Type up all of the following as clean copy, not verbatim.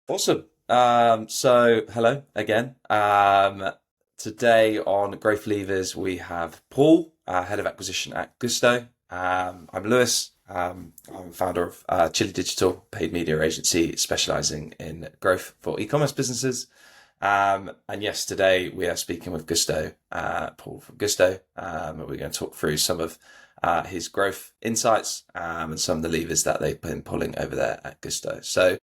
Awesome. So hello again. Today on Growth Levers, we have Paul, head of acquisition at Gousto. I'm Lewis. I'm founder of Chilli Digital, paid media agency specializing in growth for e-commerce businesses. And yes, today we are speaking with Gousto, Paul from Gousto. We're going to talk through some of his growth insights and some of the levers that they've been pulling over there at Gousto. So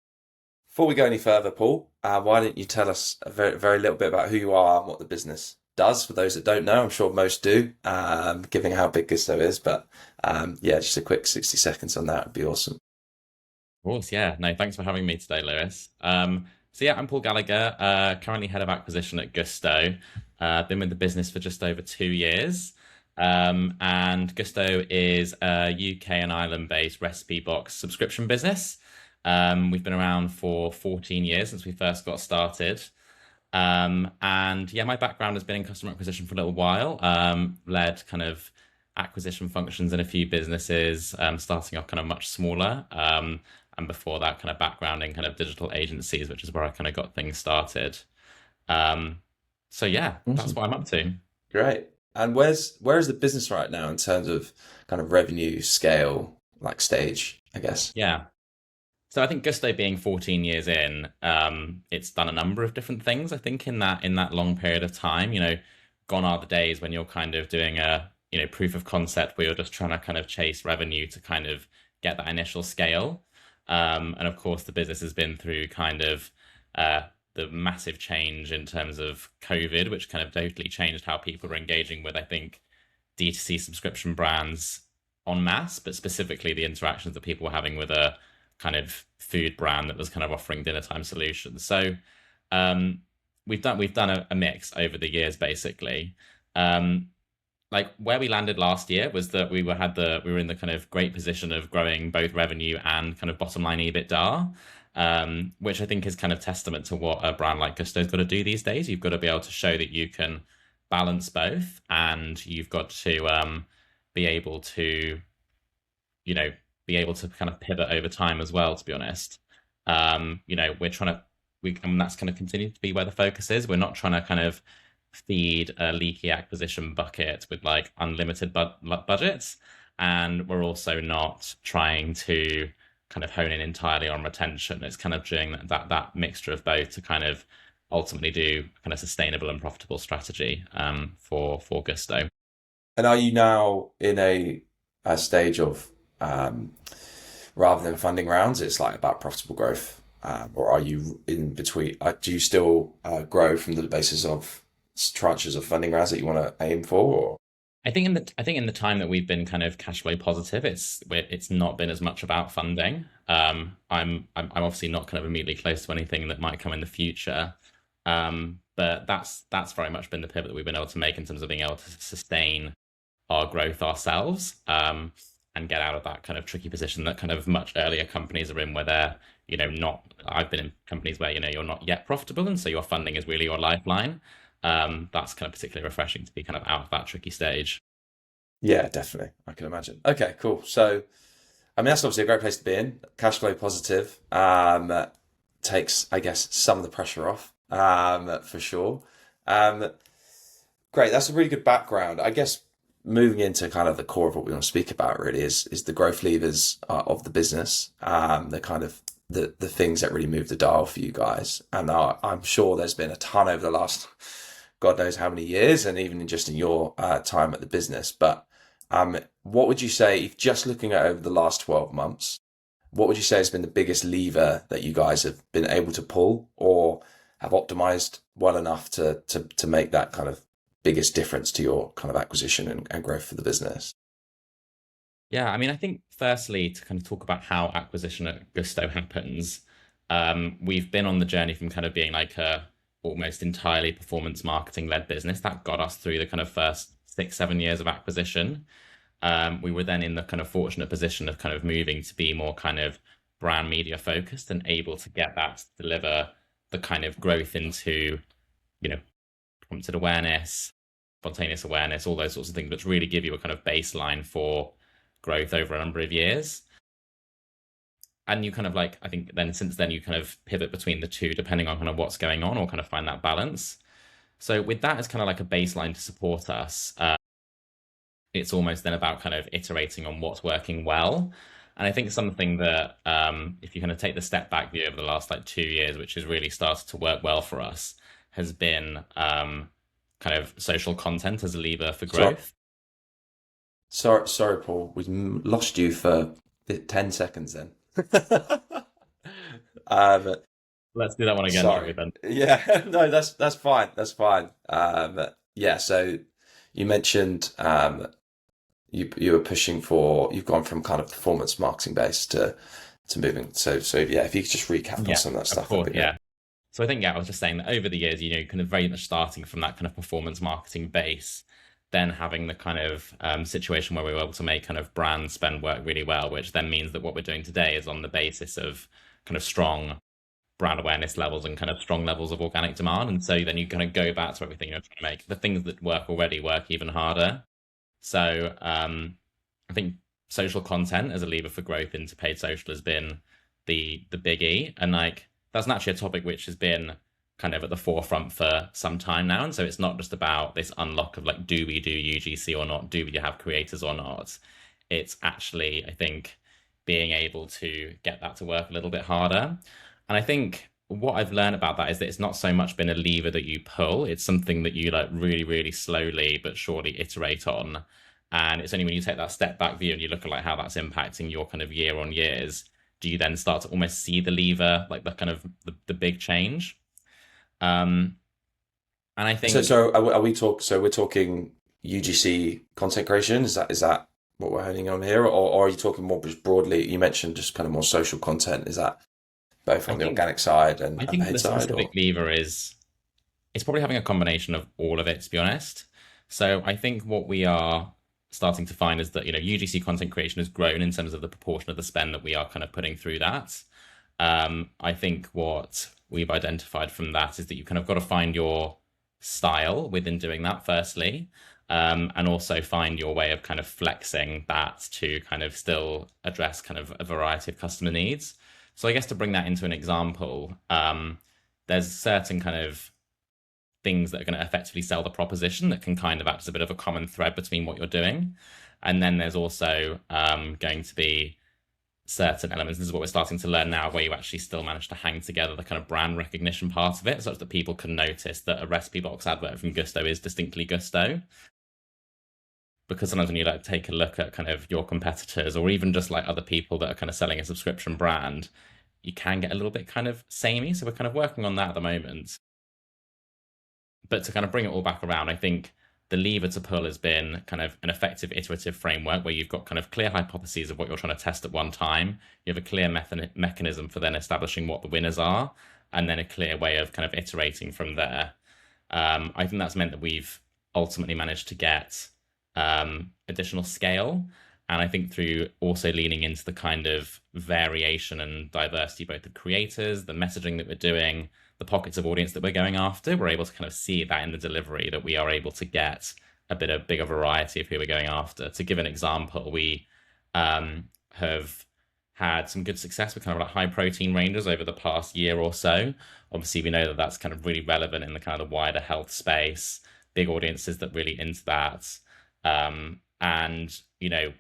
before we go any further, Paul, why don't you tell us a very little bit about who you are and what the business does for those that don't know? I'm sure most do, given how big Gusto is. But yeah, just a quick 60 seconds on that would be awesome. Of course, yeah. No, thanks for having me today, Lewis. So yeah, I'm Paul Gallagher, currently head of acquisition at Gousto. Been with the business for just over 2 years. And Gousto is a UK and Ireland-based recipe box subscription business. We've been around for 14 years since we first got started. And yeah, my background has been in customer acquisition for a little while. Led kind of acquisition functions in a few businesses, starting off kind of much smaller. And before that, kind of background in kind of digital agencies, which is where I kind of got things started. Um, so yeah, that's Awesome. what I'm up to. Great. And where's the business right now in terms of kind of revenue scale, like stage, I guess? Yeah. So I think Gusto being 14 years in, it's done a number of different things. I think in that long period of time, gone are the days when you're kind of doing a proof of concept where you're just trying to kind of chase revenue to kind of get that initial scale. And of course, the business has been through kind of the massive change in terms of COVID, which kind of totally changed how people are engaging with, I think, D2C subscription brands en masse, but specifically the interactions that people were having with a kind of food brand that was kind of offering dinner time solutions. So um, we've done a mix over the years, basically. Um, like where we landed last year was that we were in the kind of great position of growing both revenue and kind of bottom line EBITDA. Which I think is kind of testament to what a brand like Gusto's got to do these days. You've got to be able to show that you can balance both, and you've got to be able to, you know, be able to kind of pivot over time as well, to be honest. We're trying to, and that's kind of continue to be where the focus is. We're not trying to kind of feed a leaky acquisition bucket with like unlimited budgets. And we're also not trying to kind of hone in entirely on retention. It's kind of doing that mixture of both to kind of ultimately do kind of sustainable and profitable strategy for Gusto. And are you now in a stage of rather than funding rounds, it's like about profitable growth? Or are you in between? Do you still grow from the basis of tranches of funding rounds that you want to aim for? Or? I think in the time that we've been kind of cash flow positive, it's not been as much about funding. I'm obviously not kind of immediately close to anything that might come in the future. But that's very much been the pivot that we've been able to make in terms of being able to sustain our growth ourselves, and get out of that kind of tricky position that kind of much earlier companies are in, where they're, not. I've been in companies where you're not yet profitable, and so your funding is really your lifeline. That's kind of particularly refreshing to be kind of out of that tricky stage. Yeah, definitely. I can imagine. Okay, cool. So, I mean, that's obviously a great place to be in. Cash flow positive takes, I guess, some of the pressure off, for sure. Um, Great. That's a really good background. I guess moving into kind of the core of what we want to speak about really is the growth levers of the business, the kind of the things that really move the dial for you guys. And I'm sure there's been a ton over the last God knows how many years, and even just in your time at the business. But what would you say, if just looking at over the last 12 months, what would you say has been the biggest lever that you guys have been able to pull or have optimized well enough to make that kind of biggest difference to your kind of acquisition and growth for the business? Yeah, I mean, I think firstly to kind of talk about how acquisition at Gusto happens, we've been on the journey from kind of being like a almost entirely performance marketing led business that got us through the kind of first 6, 7 years of acquisition. We were then in the kind of fortunate position of kind of moving to be more kind of brand media focused and able to get that to deliver the kind of growth into, you know, prompted awareness, spontaneous awareness, all those sorts of things, which really give you a kind of baseline for growth over a number of years. and you kind of like, I think then since then you kind of pivot between the two depending on kind of what's going on or kind of find that balance. So with that as kind of like a baseline to support us, it's almost then about kind of iterating on what's working well. And I think something that, if you kind of take the step back view over the last like 2 years, which has really started to work well for us, has been kind of social content as a lever for Sorry, growth. sorry, Paul. We lost you for 10 seconds then. um, Let's do that one again, shall we sorry. then? Yeah, no, that's fine. That's fine. Yeah. So you mentioned you were pushing for you've gone from kind of performance marketing based to moving. So yeah, if you could just recap on Yeah, some of that of stuff, that'd course, be great. yeah. So I think, yeah, I was just saying that over the years, kind of very much starting from that kind of performance marketing base, then having the kind of situation where we were able to make kind of brand spend work really well, which then means that what we're doing today is on the basis of kind of strong brand awareness levels and kind of strong levels of organic demand. And so then you kind of go back to everything you're trying to make. The things that work already work even harder. So I think social content as a lever for growth into paid social has been the biggie, and like that's naturally a topic which has been kind of at the forefront for some time now. And so it's not just about this unlock of like, do we do UGC or not? Do we have creators or not? It's actually, I think, being able to get that to work a little bit harder. And I think what I've learned about that is that it's not so much been a lever that you pull, it's something that you like really, really slowly but surely iterate on. And it's only when you take that step back view and you look at like how that's impacting your kind of year on years, do you then start to almost see the lever, like the kind of the big change. Um, and I So, think, are we talk? So we're talking UGC content creation. Is that what we're honing on here, or are you talking more just broadly? You mentioned just kind of more social content. Is that both I on the think, organic side I and think paid the side, specific or lever is it's probably having a combination of all of it, to be honest. So I think what we are starting to find is that, UGC content creation has grown in terms of the proportion of the spend that we are kind of putting through that. I think what we've identified from that is that you kind of got to find your style within doing that, firstly, and also find your way of kind of flexing that to kind of still address kind of a variety of customer needs. So I guess to bring that into an example, there's certain kind of things that are going to effectively sell the proposition that can kind of act as a bit of a common thread between what you're doing. And then there's also going to be certain elements. This is what we're starting to learn now, where you actually still manage to hang together the kind of brand recognition part of it, such that people can notice that a recipe box advert from Gousto is distinctly Gousto. Because sometimes when you like take a look at kind of your competitors or even just like other people that are kind of selling a subscription brand, you can get a little bit kind of samey. So we're kind of working on that at the moment. But to kind of bring it all back around, I think the lever to pull has been kind of an effective iterative framework where you've got kind of clear hypotheses of what you're trying to test at one time. You have a clear mechanism for then establishing what the winners are, and then a clear way of kind of iterating from there. I think that's meant that we've ultimately managed to get additional scale. And I think through also leaning into the kind of variation and diversity, both of creators, the messaging that we're doing, the pockets of audience that we're going after, we're able to kind of see that in the delivery, that we are able to get a bit of bigger variety of who we're going after. To give an example, we have had some good success with kind of like high protein ranges over the past year or so. Obviously, we know that that's kind of really relevant in the kind of wider health space, big audiences that really into that. And,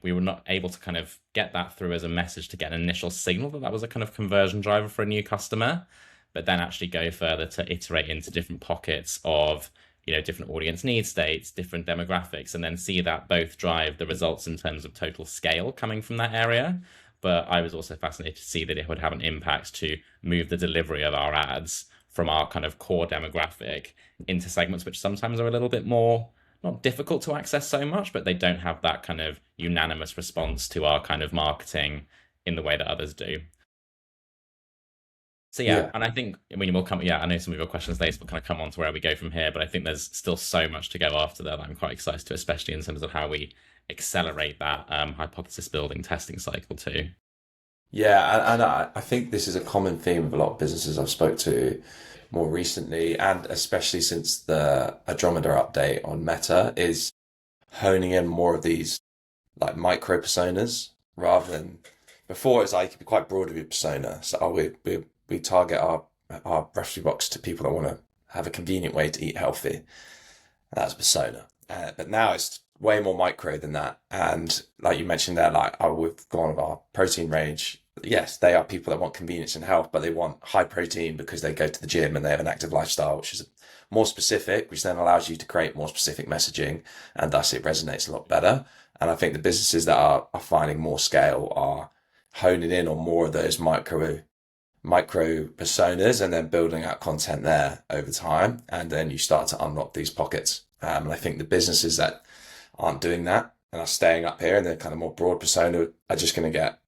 we were not able to kind of get that through as a message to get an initial signal that that was a kind of conversion driver for a new customer, but then actually go further to iterate into different pockets of, different audience need states, different demographics, and then see that both drive the results in terms of total scale coming from that area. But I was also fascinated to see that it would have an impact to move the delivery of our ads from our kind of core demographic into segments which sometimes are a little bit more not difficult to access so much, but they don't have that kind of unanimous response to our kind of marketing in the way that others do. So yeah, yeah, and I think we'll come. Yeah, I know some of your questions later will kind of come on to where we go from here, but I think there's still so much to go after there that I'm quite excited to, especially in terms of how we accelerate that hypothesis building testing cycle too. yeah, and I think this is a common theme of a lot of businesses I've spoke to more recently, and especially since the Andromeda update on Meta, is honing in more of these like micro personas rather than before it's like you could be quite broad with your persona. So we target our recipe box to people that want to have a convenient way to eat healthy. That's persona. But now it's way more micro than that. And like you mentioned there, like we've gone with our protein range. Yes, they are people that want convenience and health, but they want high protein because they go to the gym and they have an active lifestyle, which is more specific, which then allows you to create more specific messaging, and thus it resonates a lot better. And I think the businesses that are finding more scale are honing in on more of those micro personas and then building out content there over time. And then you start to unlock these pockets. And I think the businesses that aren't doing that and are staying up here and they're kind of more broad persona are just going to get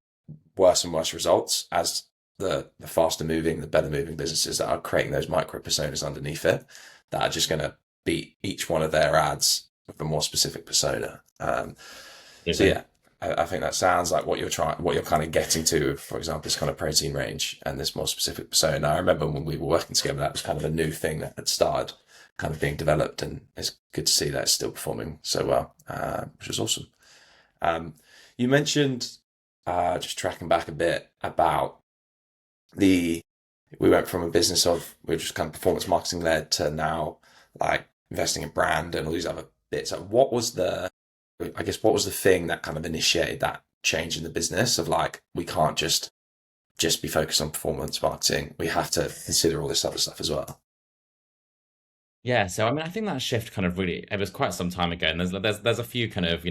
worse and worse results as the faster moving, the better moving businesses that are creating those micro personas underneath it that are just going to beat each one of their ads with a more specific persona. So yeah, I think that sounds like what you're kind of getting to, for example, this kind of protein range and this more specific persona. I remember when we were working together, that was kind of a new thing that had started kind of being developed, and it's good to see that it's still performing so well, which is awesome. You mentioned, just tracking back a bit about we went from a business of, we were just kind of performance marketing led to now like investing in brand and all these other bits. Like, what was the thing that kind of initiated that change in the business of like, we can't just be focused on performance marketing. We have to consider all this other stuff as well. Yeah, so I mean, I think that shift kind of really, it was quite some time ago, and there's a few kind of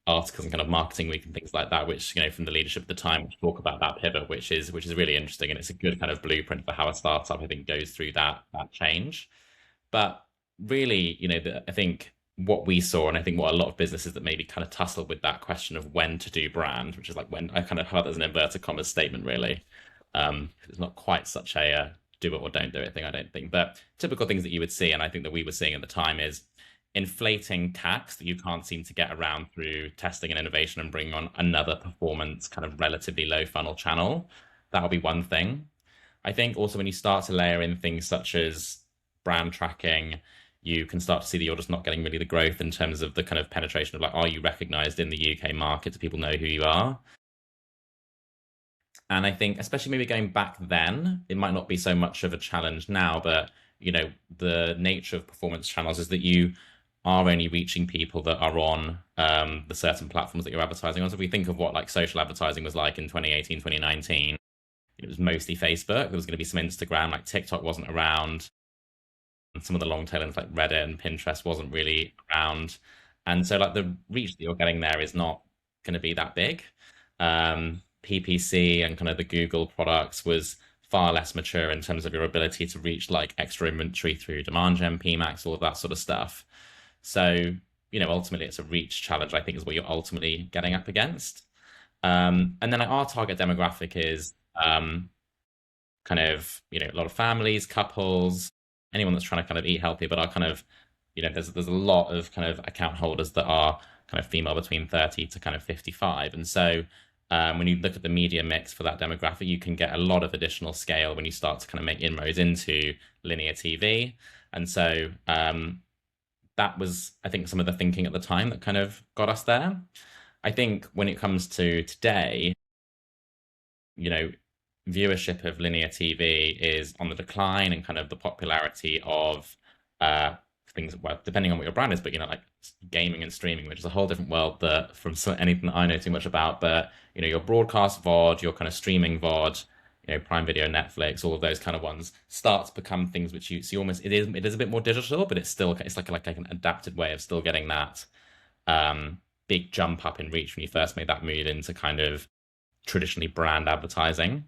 articles and kind of marketing week and things like that, which from the leadership at the time which talk about that pivot, which is really interesting, and it's a good kind of blueprint for how a startup I think goes through that change. But really, I think what we saw, and I think what a lot of businesses that maybe kind of tussle with that question of when to do brand, which is like when I kind of have it as an inverted commas statement, really. It's not quite such a do it or don't do it thing, I don't think. But typical things that you would see, and I think that we were seeing at the time, is inflating tax that you can't seem to get around through testing and innovation and bringing on another performance kind of relatively low funnel channel. That'll be one thing. I think also when you start to layer in things such as brand tracking, you can start to see that you're just not getting really the growth in terms of the kind of penetration of like, are you recognized in the UK market? Do people know who you are? And I think, especially maybe going back then, it might not be so much of a challenge now, but the nature of performance channels is that you are only reaching people that are on the certain platforms that you're advertising on. So if we think of what like social advertising was like in 2018, 2019, it was mostly Facebook. There was going to be some Instagram, like TikTok wasn't around. And some of the long tail ends like Reddit and Pinterest wasn't really around. And so like the reach that you're getting there is not going to be that big. PPC and kind of the Google products was far less mature in terms of your ability to reach like extra inventory through demand gen, PMax, all of that sort of stuff. So, ultimately it's a reach challenge, I think, is what you're ultimately getting up against. And then like, our target demographic is kind of, a lot of families, couples, anyone that's trying to kind of eat healthy, but are kind of, there's a lot of kind of account holders that are kind of female between 30 to kind of 55. And so when you look at the media mix for that demographic, you can get a lot of additional scale when you start to kind of make inroads into linear TV. And so that was, I think, some of the thinking at the time that kind of got us there. I think when it comes to today, viewership of linear TV is on the decline, and kind of the popularity of things, well, depending on what your brand is, but like gaming and streaming, which is a whole different world that from anything that I know too much about. But your broadcast VOD, your kind of streaming VOD, Prime Video, Netflix, all of those kind of ones start to become things which you see almost. It is a bit more digital, but it's like an adapted way of still getting that big jump up in reach when you first made that move into kind of traditionally brand advertising.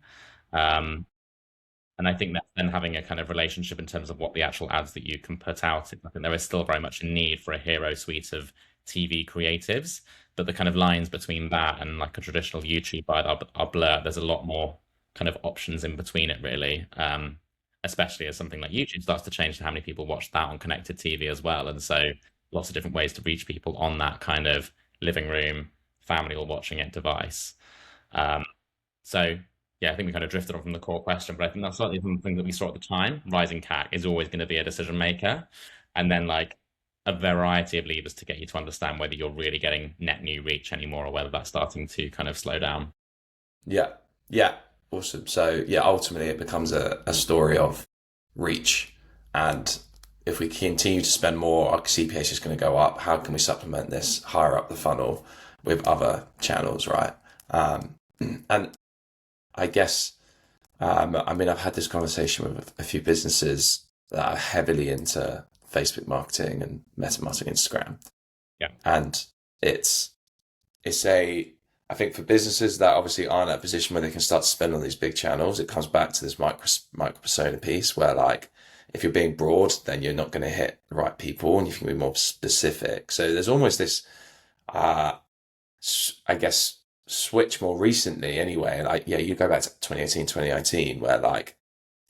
And I think that's then having a kind of relationship in terms of what the actual ads that you can put out. I think there is still very much a need for a hero suite of TV creatives, but the kind of lines between that and like a traditional YouTube ad are blurred. There's a lot more kind of options in between it, really. Especially as something like YouTube starts to change to how many people watch that on connected TV as well. And so lots of different ways to reach people on that kind of living room, family all watching it device. So yeah, I think we kind of drifted off from the core question, but I think that's slightly something that we saw at the time. Rising CAC is always going to be a decision maker. And then like a variety of levers to get you to understand whether you're really getting net new reach anymore or whether that's starting to kind of slow down. Yeah. Yeah. Awesome. So yeah, ultimately it becomes a story of reach. And if we continue to spend more, our CPA is just going to go up. How can we supplement this higher up the funnel with other channels, right? And I guess, I mean, I've had this conversation with a few businesses that are heavily into Facebook marketing and meta marketing, Instagram, Yeah. and it's it's a I think for businesses that obviously aren't at a position where they can start to spend on these big channels, it comes back to this micro persona piece where like if you're being broad, then you're not going to hit the right people and you can be more specific. So there's almost this, uh, I guess, switch more recently anyway. Like, yeah, you go back to 2018, 2019, where like,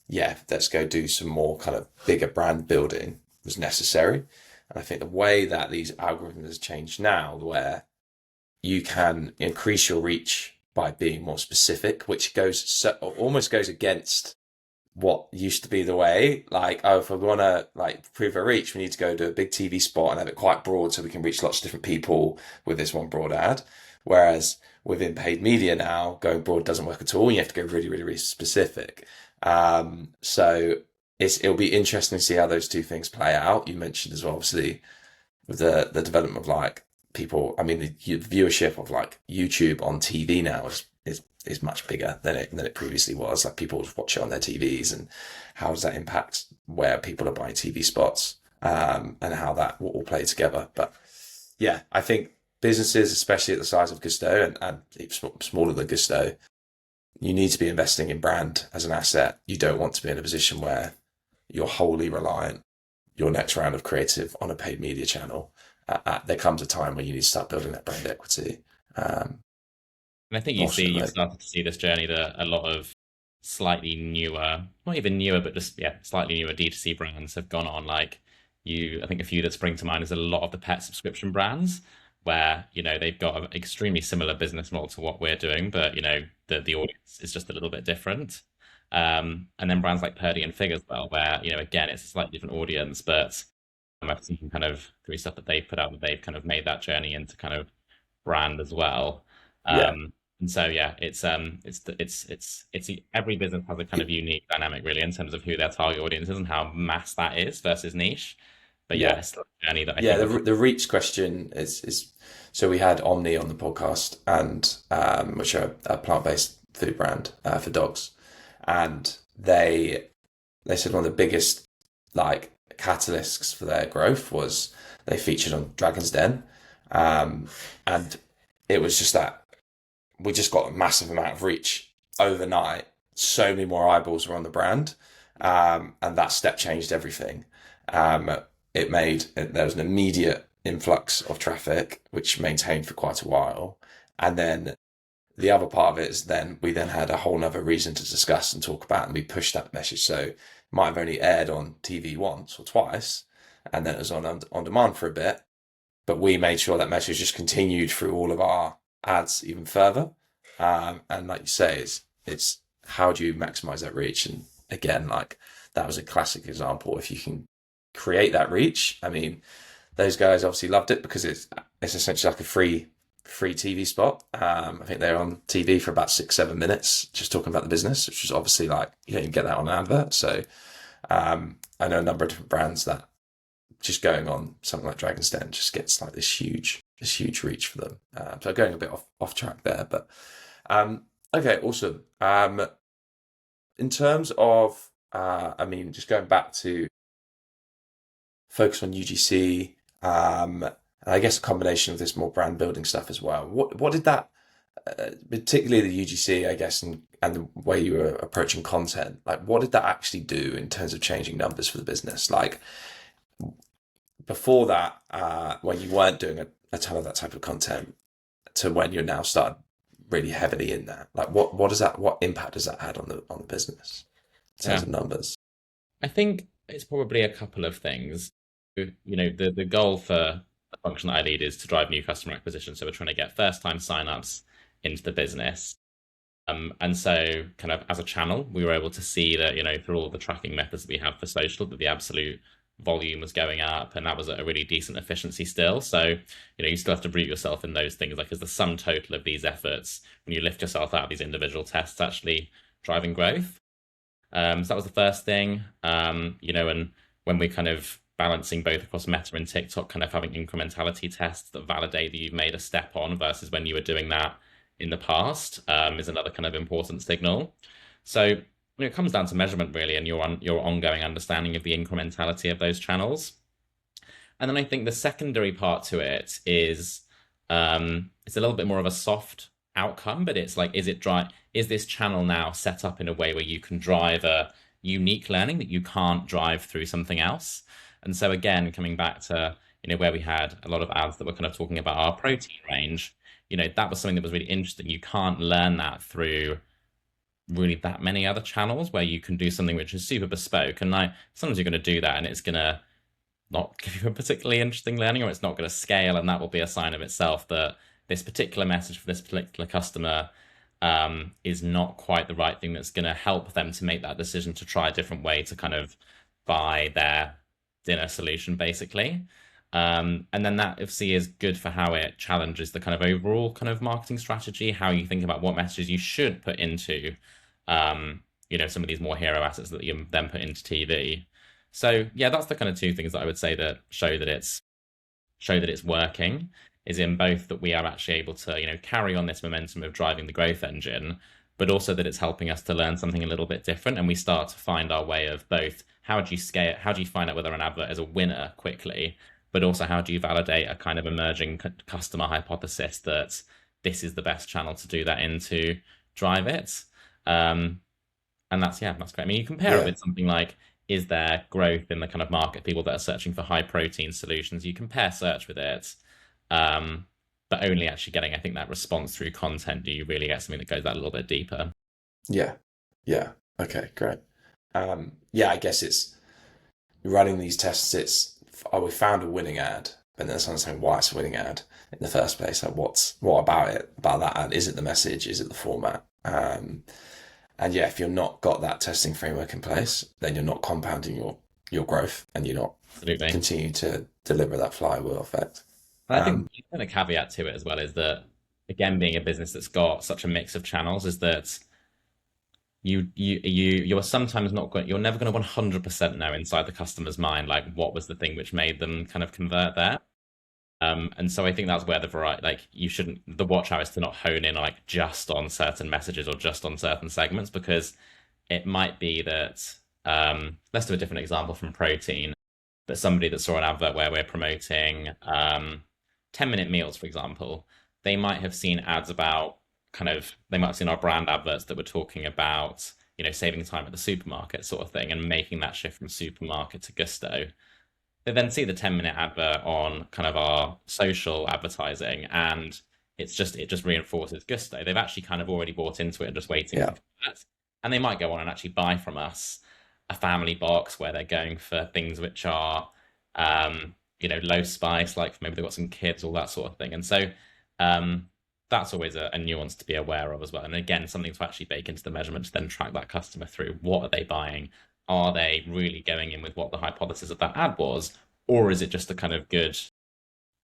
yeah, let's go do some more kind of bigger brand building was necessary. And I think the way that these algorithms has changed now, where you can increase your reach by being more specific, which almost goes against what used to be the way. Like, oh, if we want to like prove a reach, we need to go do a big TV spot and have it quite broad so we can reach lots of different people with this one broad ad. Whereas within paid media now, going broad doesn't work at all. You have to go really, really, really specific. So it'll be interesting to see how those two things play out. You mentioned as well, obviously, with the development of like people. I mean, the viewership of like YouTube on TV now is much bigger than it previously was. Like people watch it on their TVs, and how does that impact where people are buying TV spots, and how that will all play together. But yeah, I think businesses, especially at the size of Gousto and even smaller than Gousto, you need to be investing in brand as an asset. You don't want to be in a position where you're wholly reliant your next round of creative on a paid media channel. There comes a time when you need to start building that brand equity. And I think you've Ultimately, started to see this journey that a lot of slightly newer, not even newer, but just yeah, slightly newer D2C brands have gone on. Like I think a few that spring to mind is a lot of the pet subscription brands where, they've got an extremely similar business model to what we're doing, but the audience is just a little bit different. And then brands like Purdy and Fig as well, where, again, it's a slightly different audience, but I've seen kind of through stuff that they've put out that they've kind of made that journey into kind of brand as well. yeah. And so yeah, every business has a kind of unique dynamic really in terms of who their target audience is and how mass that is versus niche. But yeah, Yeah. it's still a journey that I Yeah, think the reach question is so we had Omni on the podcast, and which are a plant-based food brand for dogs, and they said one of the biggest like catalysts for their growth was they featured on Dragon's Den, and it was just that we just got a massive amount of reach overnight. So many more eyeballs were on the brand, and that step changed everything. Um, there was an immediate influx of traffic, which maintained for quite a while, and then the other part of it is then we then had a whole nother reason to discuss and talk about, and we pushed that message. So it might have only aired on TV once or twice, and then it was on demand for a bit, but we made sure that message just continued through all of our ads even further. And like you say, it's how do you maximize that reach? And again, like that was a classic example. If you can create that reach, I mean, those guys obviously loved it because it's essentially like a free TV spot. I think they were on TV for about 6-7 minutes, just talking about the business, which was obviously like you don't get that on an advert. So I know a number of different brands that just going on something like Dragon's Den just gets like this huge reach for them. So going a bit off track there, but okay, awesome. In terms of, I mean, just going back to focus on UGC, and I guess a combination of this more brand building stuff as well. What did that, particularly the UGC, I guess, and the way you were approaching content, like what did that actually do in terms of changing numbers for the business? Like before that, when you weren't doing a ton of that type of content, to when you're now started really heavily in that, like what impact does that had on the business in terms yeah, of numbers? I think it's probably a couple of things. The goal for the function that I lead is to drive new customer acquisition. So we're trying to get first time signups into the business. And so kind of as a channel, we were able to see that, through all the tracking methods that we have for social, that the absolute volume was going up, and that was at a really decent efficiency still. So, you still have to root yourself in those things. Like, is the sum total of these efforts, when you lift yourself out of these individual tests, actually driving growth? So that was the first thing. And when we're kind of balancing both across Meta and TikTok, kind of having incrementality tests that validate that you've made a step on versus when you were doing that in the past, is another kind of important signal. So it comes down to measurement really, and your ongoing understanding of the incrementality of those channels. And then I think the secondary part to it is it's a little bit more of a soft outcome, but it's like, is this channel now set up in a way where you can drive a unique learning that you can't drive through something else? And so again, coming back to where we had a lot of ads that were kind of talking about our protein range, that was something that was really interesting. You can't learn that through really that many other channels where you can do something which is super bespoke. And like sometimes you're going to do that and it's going to not give you a particularly interesting learning, or it's not going to scale, and that will be a sign of itself that this particular message for this particular customer is not quite the right thing that's going to help them to make that decision to try a different way to kind of buy their dinner solution, basically. And then that obviously is good for how it challenges the kind of overall kind of marketing strategy, how you think about what messages you should put into, some of these more hero assets that you then put into TV. So yeah, that's the kind of two things that I would say that show that it's working, is in both that we are actually able to, carry on this momentum of driving the growth engine, but also that it's helping us to learn something a little bit different. And we start to find our way of both how do you scale, how do you find out whether an advert is a winner quickly, but also how do you validate a kind of emerging customer hypothesis that this is the best channel to do that in to drive it. And that's great. I mean, you compare it with something like, is there growth in the kind of market, people that are searching for high protein solutions? You compare search with it, but only actually getting, I think, that response through content. Do you really get something that goes that a little bit deeper? Yeah. Okay, great. I guess it's running these tests. We found a winning ad, but then it's understanding why it's a winning ad in the first place. Like, what about that ad? Is it the message? Is it the format? And if you're not got that testing framework in place, then you're not compounding your growth, and you're not continue to deliver that flywheel effect. I think the kind of caveat to it as well is that, again, being a business that's got such a mix of channels, is that you're sometimes you're never going to 100% know inside the customer's mind, like what was the thing which made them kind of convert there. And so I think that's where the variety, like the watch out is to not hone in like just on certain messages or just on certain segments, because it might be that, let's do a different example from protein, but somebody that saw an advert where we're promoting 10-minute meals, for example, they might have seen ads about they might have seen our brand adverts that were talking about, saving time at the supermarket sort of thing, and making that shift from supermarket to Gousto. They then see the 10-minute advert on kind of our social advertising, and it just reinforces Gousto. They've actually kind of already bought into it and just waiting for that. And they might go on and actually buy from us a family box where they're going for things which are, low spice, like maybe they've got some kids, all that sort of thing. And so that's always a nuance to be aware of as well. And again, something to actually bake into the measurement to then track that customer through. What are they buying? Are they really going in with what the hypothesis of that ad was? Or is it just a kind of good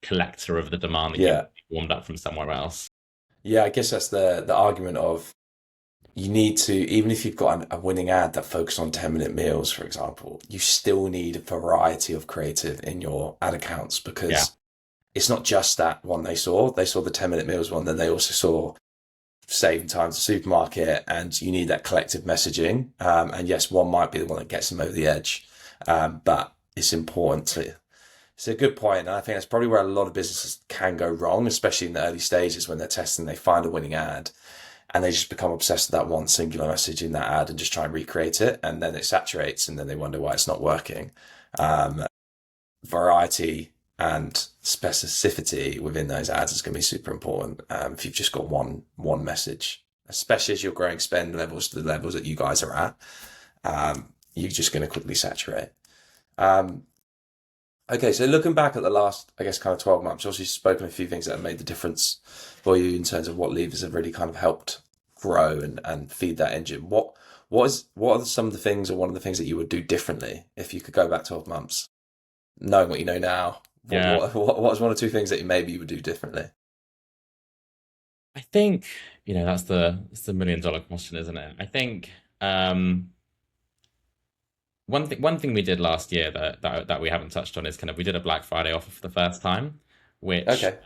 collector of the demand that you warmed up from somewhere else? Yeah, I guess that's the argument of, you need to, even if you've got a winning ad that focuses on 10-minute meals, for example, you still need a variety of creative in your ad accounts, because it's not just that one they saw. They saw the 10-minute meals one, then they also saw saving time to the supermarket, and you need that collective messaging. And yes, one might be the one that gets them over the edge, but it's important to. It's a good point, and I think that's probably where a lot of businesses can go wrong, especially in the early stages when they're testing. They find a winning ad, and they just become obsessed with that one singular message in that ad and just try and recreate it, and then it saturates, and then they wonder why it's not working. Variety and specificity within those ads is going to be super important. If you've just got one message, especially as you're growing spend levels to the levels that you guys are at, you're just going to quickly saturate. Okay, so looking back at the last, I guess, kind of 12 months, obviously you've spoken a few things that have made the difference for you in terms of what levers have really kind of helped grow and feed that engine. What are some of the things, or one of the things that you would do differently if you could go back 12 months? knowing what you know now, Yeah, what was one or two things that maybe you would do differently? I think, that's the million-dollar question, isn't it? I think um, one thing we did last year that we haven't touched on is kind of we did a Black Friday offer for the first time, which Okay.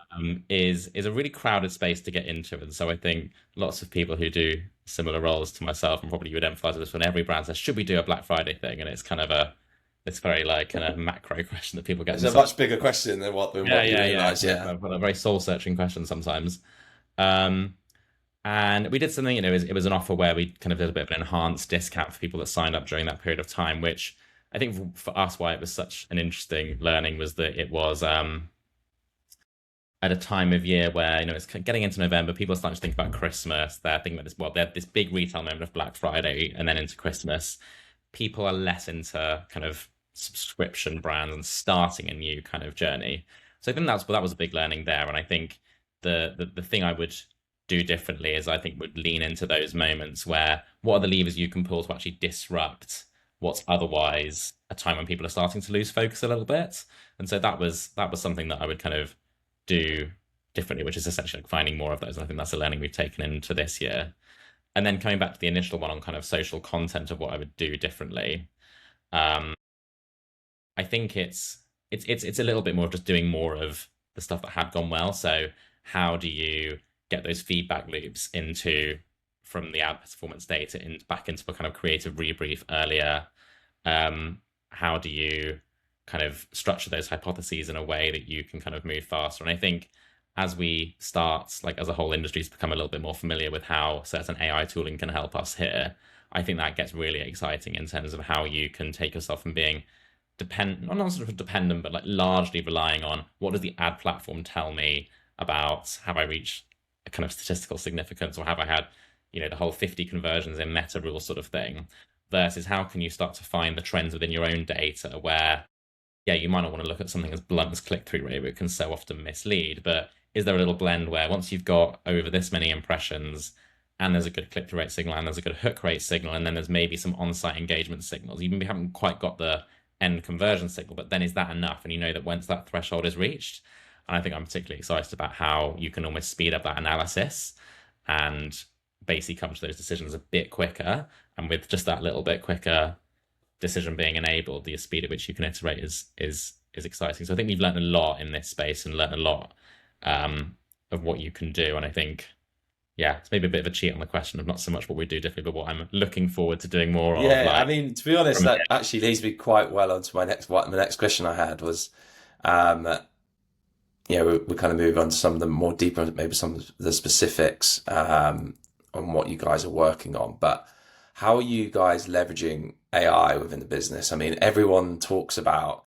is a really crowded space to get into, and so I think lots of people who do similar roles to myself and probably you would empathize with this when every brand says, "Should we do a Black Friday thing?" And it's kind of it's very like kind of macro question that people get It's a themselves. much bigger question than Yeah, what you yeah, yeah, realise. kind Yeah. of a very soul-searching question sometimes. Um, and we did something, it was an offer where we kind of did a bit of an enhanced discount for people that signed up during that period of time, which I think for us, why it was such an interesting learning was that it was at a time of year where, it's getting into November, people are starting to think about Christmas. They're thinking about this, well, they had this big retail moment of Black Friday and then into Christmas. People are less into kind of subscription brands and starting a new kind of journey. So I think that was a big learning there. And I think the thing I would do differently is I think would lean into those moments where what are the levers you can pull to actually disrupt what's otherwise a time when people are starting to lose focus a little bit. And so that was something that I would kind of do differently, which is essentially like finding more of those. And I think that's a learning we've taken into this year. And then coming back to the initial one on kind of social content of what I would do differently, um, I think it's a little bit more of just doing more of the stuff that had gone well. So how do you get those feedback loops into from the ad performance data back into a kind of creative rebrief earlier? How do you kind of structure those hypotheses in a way that you can kind of move faster? And I think as we start, like as a whole industry, to become a little bit more familiar with how certain AI tooling can help us here, I think that gets really exciting in terms of how you can take yourself from being not sort of dependent, but like largely relying on what does the ad platform tell me about have I reached a kind of statistical significance or have I had, the whole 50 conversions in meta rule sort of thing, versus how can you start to find the trends within your own data where, yeah, you might not want to look at something as blunt as click-through rate, but it can so often mislead. But is there a little blend where once you've got over this many impressions and there's a good click-through rate signal and there's a good hook rate signal and then there's maybe some on-site engagement signals, you haven't quite got the end conversion signal, but then is that enough? And you know that once that threshold is reached, and I think I'm particularly excited about how you can almost speed up that analysis and basically come to those decisions a bit quicker. And with just that little bit quicker decision being enabled, the speed at which you can iterate is exciting. So I think we've learned a lot in this space and learned a lot of what you can do. And I think, yeah, it's maybe a bit of a cheat on the question of not so much what we do differently, but what I'm looking forward to doing more of. Yeah, I Like, mean, to be honest, from that actually leads me quite well onto my next question I had was, um, we kind of move on to some of the more deeper, maybe some of the specifics on what you guys are working on. But how are you guys leveraging AI within the business? I mean, everyone talks about,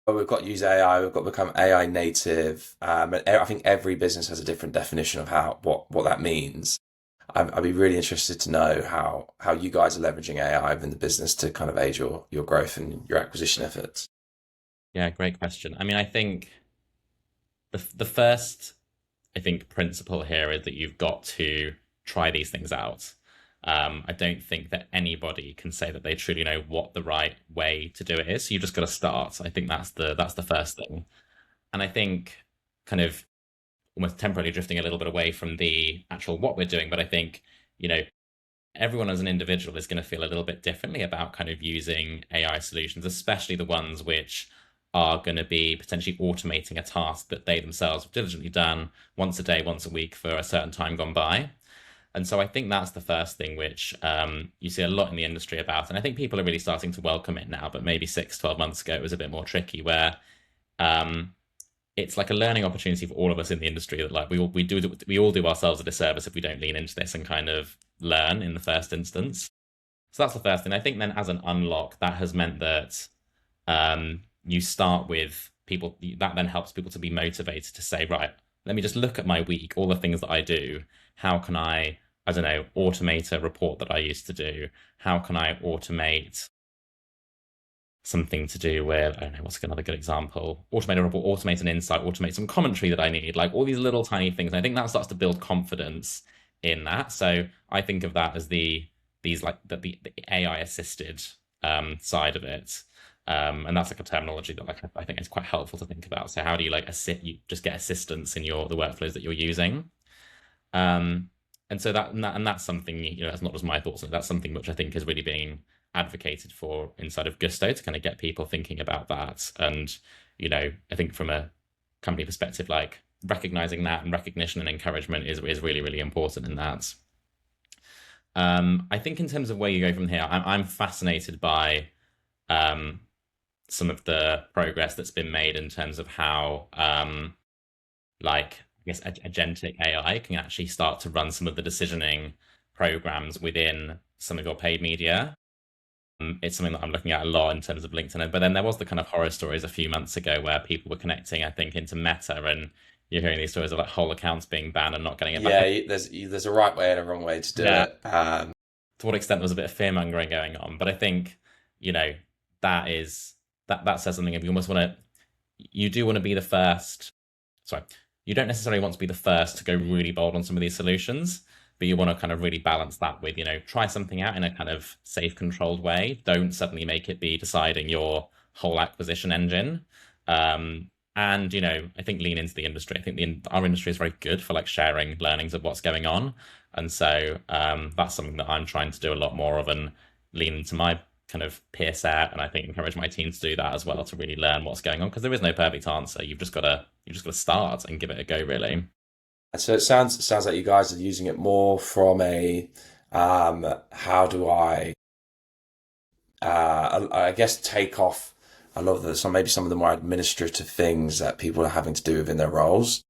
oh, we've got to use AI, we've got to become AI native. And I think every business has a different definition of what that means. I'd be really interested to know how you guys are leveraging AI within the business to kind of aid your growth and your acquisition efforts. Yeah, great question. I mean, I think the first I think principle here is that you've got to try these things out. I don't think that anybody can say that they truly know what the right way to do it is. So you've just got to start. I think that's the first thing. And I think kind of almost temporarily drifting a little bit away from the actual what we're doing, but I think, you know, everyone as an individual is going to feel a little bit differently about kind of using AI solutions, especially the ones which are going to be potentially automating a task that they themselves have diligently done once a day, once a week for a certain time gone by. And so I think that's the first thing which you see a lot in the industry about. And I think people are really starting to welcome it now, but maybe 6, 12 months ago, it was a bit more tricky where um, it's like a learning opportunity for all of us in the industry that like we all do ourselves a disservice if we don't lean into this and kind of learn in the first instance. So that's the first thing. I think then as an unlock, that has meant that you start with people that then helps people to be motivated to say, right, let me just look at my week, all the things that I do. How can I don't know, automate a report that I used to do? How can I automate something to do with, I don't know, what's another good example? Automate a report, automate an insight, automate some commentary that I need, like all these little tiny things. And I think that starts to build confidence in that. So I think of that as the AI assisted side of it. And that's like a terminology that like I think is quite helpful to think about. So how do you like you just get assistance in the workflows that you're using? Um, and so that's something, that's not just my thoughts. That's something which I think is really being advocated for inside of Gousto to kind of get people thinking about that. And, I think from a company perspective, like recognizing that and recognition and encouragement is really, really important in that. I think in terms of where you go from here, I'm fascinated by um, some of the progress that's been made in terms of how like I guess agentic AI can actually start to run some of the decisioning programs within some of your paid media. It's something that I'm looking at a lot in terms of LinkedIn. But then there was the kind of horror stories a few months ago where people were connecting, I think, into Meta, and you're hearing these stories of like whole accounts being banned and not getting it back. Yeah, there's a right way and a wrong way to do Yeah. it. To what extent there was a bit of fear mongering going on, but I think you know that is that says something. If you almost want to, you do want to be the first. Sorry, you don't necessarily want to be the first to go really bold on some of these solutions, but you want to kind of really balance that with, try something out in a kind of safe, controlled way. Don't suddenly make it be deciding your whole acquisition engine. And I think lean into the industry. I think our industry is very good for like sharing learnings of what's going on, and so that's something that I'm trying to do a lot more of and lean into my kind of peer set, and I think encourage my team to do that as well to really learn what's going on because there is no perfect answer. You've just got to start and give it a go, really. So it sounds like you guys are using it more from a how do I guess take off a lot of maybe some of the more administrative things that people are having to do within their roles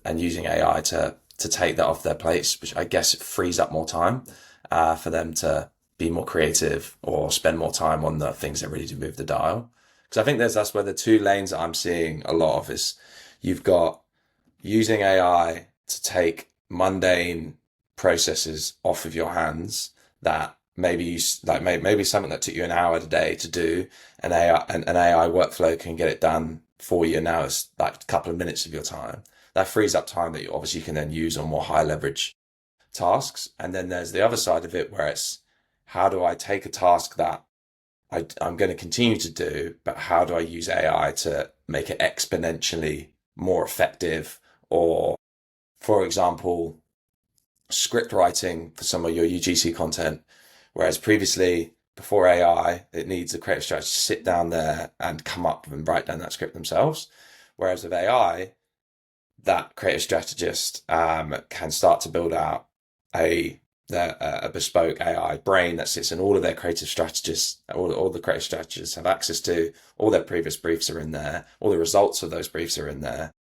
and using AI to take that off their plates, which I guess frees up more time for them to be more creative or spend more time on the things that really do move the dial. Because I think that's where the two lanes that I'm seeing a lot of is you've got using AI to take mundane processes off of your hands that maybe maybe something that took you an hour a day to do, an AI workflow can get it done for you. Now it's like a couple of minutes of your time. That frees up time that you obviously can then use on more high leverage tasks. And then there's the other side of it where it's how do I take a task that I'm going to continue to do, but how do I use AI to make it exponentially more effective? Or, for example, script writing for some of your UGC content, whereas previously, before AI, it needs a creative strategist to sit down there and come up and write down that script themselves. Whereas with AI, that creative strategist can start to build out a bespoke AI brain that sits in all of their creative strategists. All the creative strategists have access to. All their previous briefs are in there. All the results of those briefs are in there.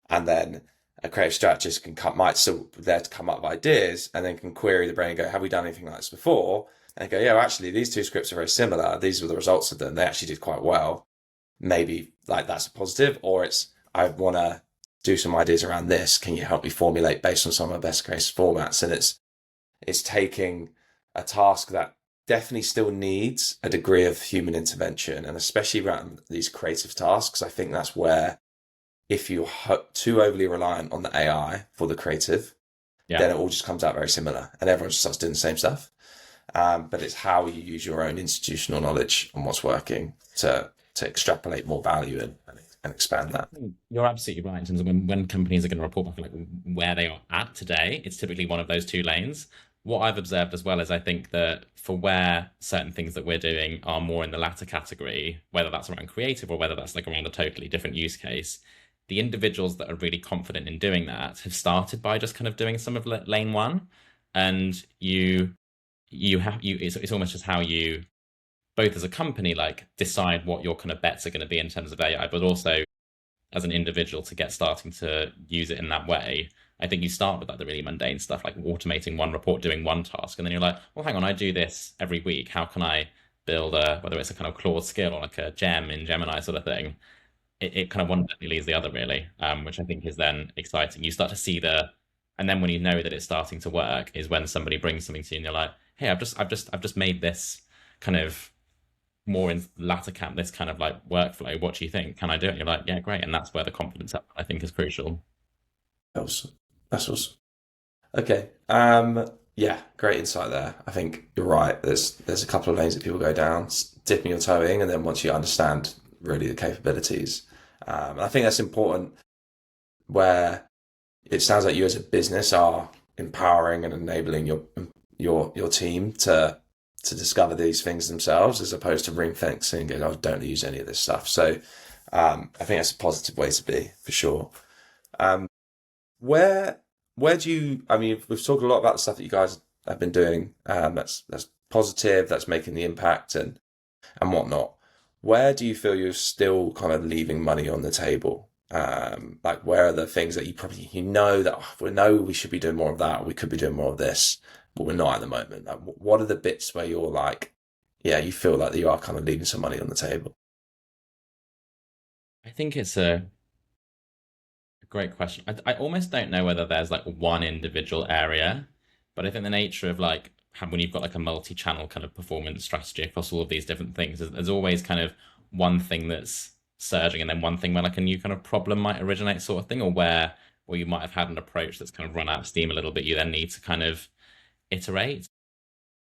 And then a creative strategist might still be there to come up with ideas and then can query the brain and go, have we done anything like this before? And go, yeah, well, actually, these two scripts are very similar. These were the results of them. They actually did quite well. Maybe like that's a positive, or it's, I want to do some ideas around this. Can you help me formulate based on some of my best case formats? And it's taking a task that definitely still needs a degree of human intervention, and especially around these creative tasks. I think that's where if you're too overly reliant on the AI for the creative, then it all just comes out very similar and everyone just starts doing the same stuff. But it's how you use your own institutional knowledge on what's working to extrapolate more value and expand that. You're absolutely right in terms of when companies are going to report back like where they are at today, it's typically one of those two lanes. What I've observed as well is I think that for where certain things that we're doing are more in the latter category, whether that's around creative or whether that's like around a totally different use case, the individuals that are really confident in doing that have started by just kind of doing some of lane one, and it's almost just how you both as a company like decide what your kind of bets are going to be in terms of AI, but also as an individual to get starting to use it in that way. I think you start with like the really mundane stuff like automating one report, doing one task, and then you're like, well, hang on, I do this every week. How can I build whether it's a kind of Claude skill or like a gem in Gemini sort of thing? It kind of one leads the other really, which I think is then exciting. You start to see and then when you know that it's starting to work is when somebody brings something to you and you're like, hey, I've just made this kind of more in latter camp, this kind of like workflow. What do you think? Can I do it? And you're like, yeah, great. And that's where the confidence I think is crucial. Awesome. That's awesome. Okay. Yeah, great insight there. I think you're right. There's a couple of lanes that people go down, dipping your toe in, and then once you understand really the capabilities, and I think that's important. Where it sounds like you as a business are empowering and enabling your team to discover these things themselves, as opposed to ring fencing and going, "Oh, don't use any of this stuff." So I think that's a positive way to be for sure. Um, where where do you? I mean, we've talked a lot about the stuff that you guys have been doing. That's positive. That's making the impact and whatnot. Where do you feel you're still kind of leaving money on the table? Like where are the things that you probably that, "Oh, we know we should be doing more of that, or we could be doing more of this, but we're not at the moment." Like, what are the bits where you're like, yeah, you feel like you are kind of leaving some money on the table? I think it's a great question. I almost don't know whether there's like one individual area, but I think the nature of like when you've got like a multi-channel kind of performance strategy across all of these different things, there's always kind of one thing that's surging and then one thing where like a new kind of problem might originate sort of thing, or where you might have had an approach that's kind of run out of steam a little bit, you then need to kind of iterate.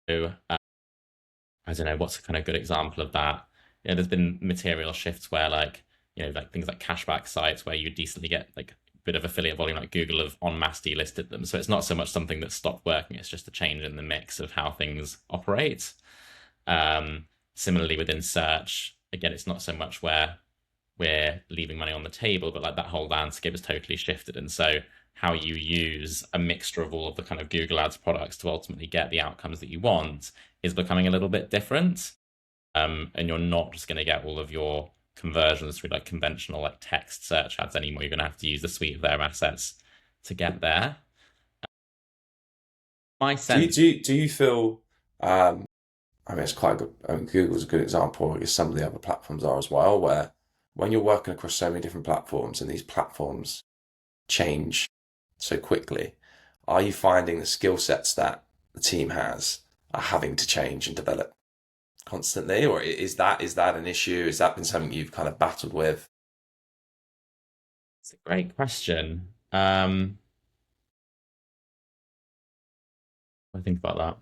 So I don't know what's a kind of good example of that. There's been material shifts where like, like things like cashback sites where you decently get like a bit of affiliate volume, like Google have en masse delisted them. So it's not so much something that stopped working, it's just a change in the mix of how things operate. Similarly within search, again, it's not so much where we're leaving money on the table, but like that whole landscape has totally shifted. And so how you use a mixture of all of the kind of Google Ads products to ultimately get the outcomes that you want is becoming a little bit different. And you're not just going to get all of your conversions through like conventional like text search ads anymore. You're going to have to use the suite of their assets to get there. My sense, Do you feel? Um, I mean, it's quite good. I mean, Google's a good example. I guess some of the other platforms are as well, where when you're working across so many different platforms and these platforms change so quickly, are you finding the skill sets that the team has are having to change and develop constantly, or is that an issue? Has that been something you've kind of battled with? it's a great question. I think about that.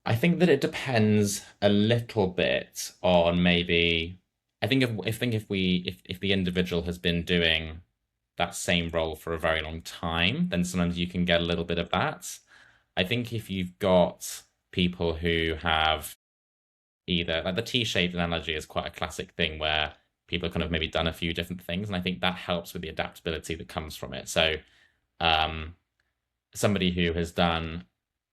I think that it depends a little bit on maybe. I think if the individual has been doing that same role for a very long time, then sometimes you can get a little bit of that. I think if you've got people who have either like the T-shaped analogy is quite a classic thing where people have kind of maybe done a few different things, and I think that helps with the adaptability that comes from it. So um, somebody who has done,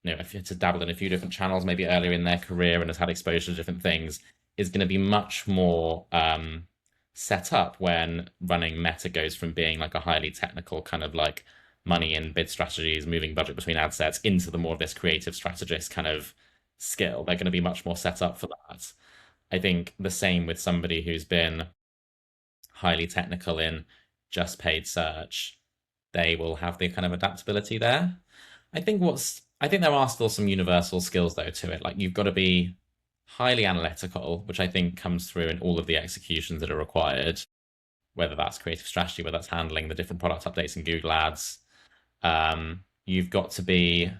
if it's dabbled in a few different channels, maybe earlier in their career and has had exposure to different things, is going to be much more set up when running Meta goes from being like a highly technical kind of like money and bid strategies, moving budget between ad sets into the more of this creative strategist kind of skill. They're going to be much more set up for that. I think the same with somebody who's been highly technical in just paid search, they will have the kind of adaptability there. I think there are still some universal skills though to it. Like you've got to be highly analytical, which I think comes through in all of the executions that are required, whether that's creative strategy, whether that's handling the different product updates in Google Ads. You've got to be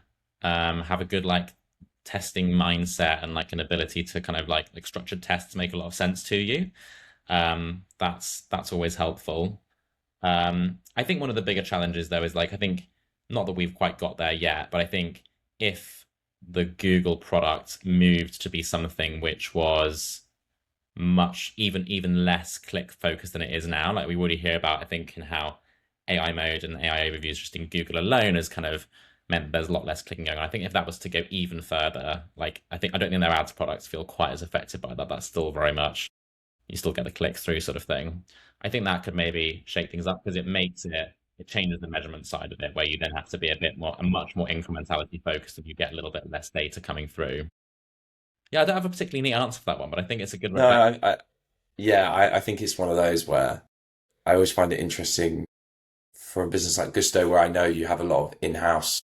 have a good like testing mindset and like an ability to kind of like structured tests make a lot of sense to you. That's always helpful. I think one of the bigger challenges though is like I think not that we've quite got there yet, but I think if the Google product moved to be something which was much even less click focused than it is now, like we already hear about, I think in how AI mode and AI overviews just in Google alone has kind of meant there's a lot less clicking going on. I think if that was to go even further, like I don't think their ads products feel quite as affected by that. That's still very much you still get the click through sort of thing. I think that could maybe shake things up because it changes the measurement side of it, where you then have to be a much more incrementality focused, and you get a little bit less data coming through. Yeah, I don't have a particularly neat answer for that one, but I think it's a good No, reflection. yeah, I think it's one of those where I always find it interesting for a business like Gusto, where I know you have a lot of in-house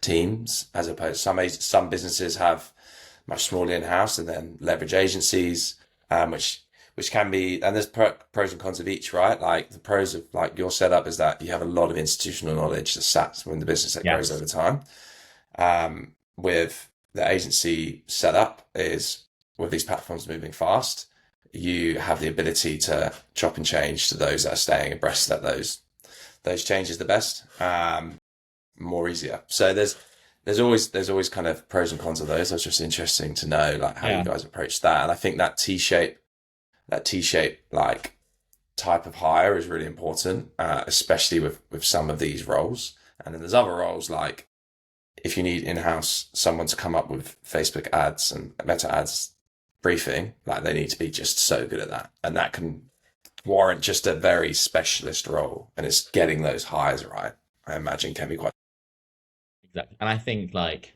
teams, as opposed some businesses have much smaller in-house and then leverage agencies, which which can be, and there's pros and cons of each, right? Like the pros of like your setup is that you have a lot of institutional knowledge that sat in the business that grows Yes. over time. With the agency setup is with these platforms moving fast, you have the ability to chop and change to those that are staying abreast that those changes the best, more easier. So there's always kind of pros and cons of those. It's just interesting to know like how you Yeah. guys approach that. And I think that T shape like type of hire is really important, especially with some of these roles. And then there's other roles like if you need in-house someone to come up with Facebook ads and meta ads briefing, like they need to be just so good at that. And that can warrant just a very specialist role. And it's getting those hires right, I imagine can be quite. Exactly. And I think like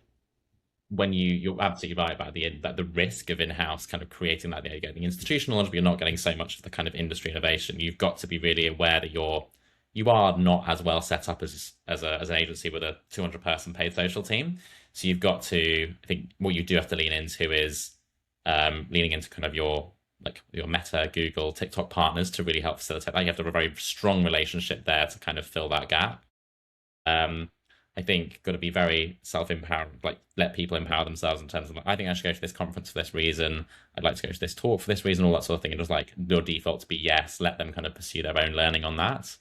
when you're absolutely right about the risk of in-house kind of creating that, you're getting institutional knowledge, but you're not getting so much of the kind of industry innovation. You've got to be really aware that you are not as well set up as an agency with a 200 person paid social team. So you've got to, I think what you do have to lean into is leaning into kind of your Meta, Google, TikTok partners to really help facilitate that. You have to have a very strong relationship there to kind of fill that gap. Um, I think got to be very self-empowered, like let people empower themselves in terms of like, I think I should go to this conference for this reason. I'd like to go to this talk for this reason, all that sort of thing. And just like your default to be yes, let them kind of pursue their own learning on that.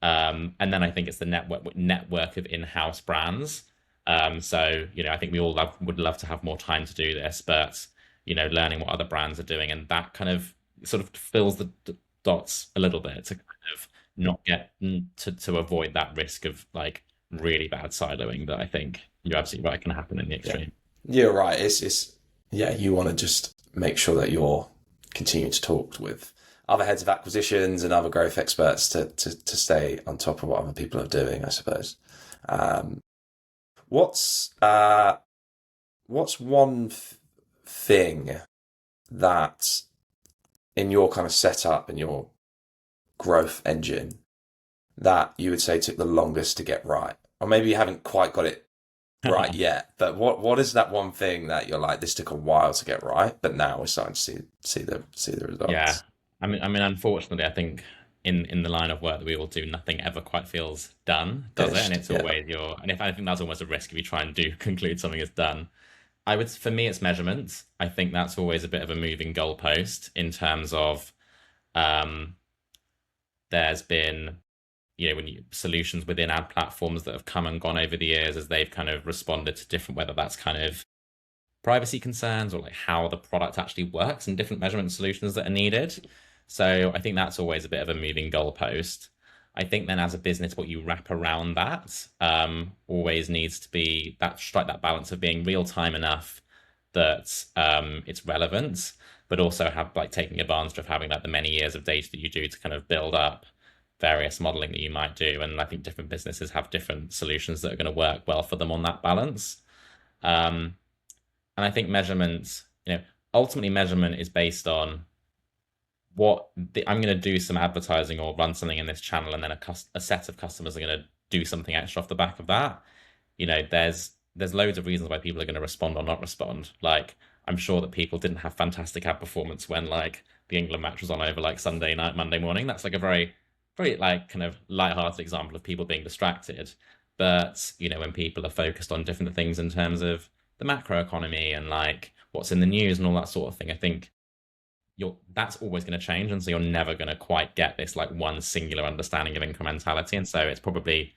And then I think it's the network of in-house brands. So I think we all would love to have more time to do this, but learning what other brands are doing, and that kind of sort of fills the dots a little bit to kind of not get to avoid that risk of like really bad siloing that I think you're absolutely right can happen in the Yeah, extreme. you're right. It's yeah, you want to just make sure that you're continuing to talk with other heads of acquisitions and other growth experts to stay on top of what other people are doing, I suppose. Um, what's what's one thing that in your kind of setup and your growth engine that you would say took the longest to get right? Or maybe you haven't quite got it right yet, but what is that one thing that you're like, this took a while to get right, but now we're starting to see the Yeah. results? I mean, unfortunately, I think in the line of work that we all do, nothing ever quite feels done, does it? And Finished. it's Yeah. always and if I think that's almost a risk if you try and do conclude something is done. For me, it's measurement. I think that's always a bit of a moving goalpost in terms of um, there's been, when solutions within ad platforms that have come and gone over the years as they've kind of responded to different, whether that's kind of privacy concerns or like how the product actually works and different measurement solutions that are needed. So I think that's always a bit of a moving goalpost. I think then as a business, what you wrap around that always needs to be that strike that balance of being real time enough that it's relevant, but also have like taking advantage of having like the many years of data that you do to kind of build up various modeling that you might do. And I think different businesses have different solutions that are going to work well for them on that balance. Um, and I think ultimately measurement is based on I'm going to do some advertising or run something in this channel, and then a set of customers are going to do something extra off the back of that. There's loads of reasons why people are going to respond or not respond. Like I'm sure that people didn't have fantastic ad performance when like the England match was on over like Sunday night, Monday morning. That's like a very, very like kind of light-hearted example of people being distracted. But when people are focused on different things in terms of the macro economy and like what's in the news and all that sort of thing, I think that's always going to change, and so you're never going to quite get this like one singular understanding of incrementality. And so it's probably,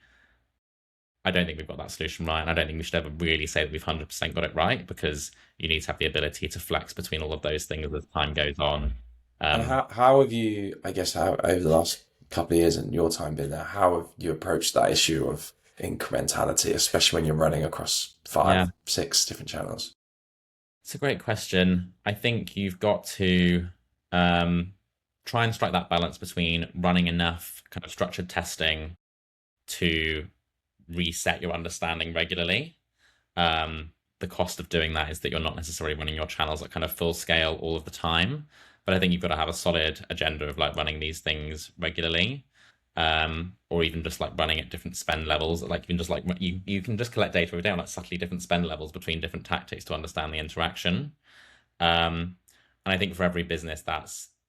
I don't think we've got that solution right, and I don't think we should ever really say that we've 100% got it right, because you need to have the ability to flex between all of those things as time goes on. And how have you, I guess, how over the last couple of years and your time being there, how have you approached that issue of incrementality, especially when you're running across Yeah, 6 different channels? it's a great question. I think you've got to try and strike that balance between running enough kind of structured testing to reset your understanding regularly. The cost of doing that is that you're not necessarily running your channels at kind of full scale all of the time. But I think you've got to have a solid agenda of like running these things regularly, or even just like running at different spend levels. Like you can just collect data every day on like subtly different spend levels between different tactics to understand the interaction. And I think for every business,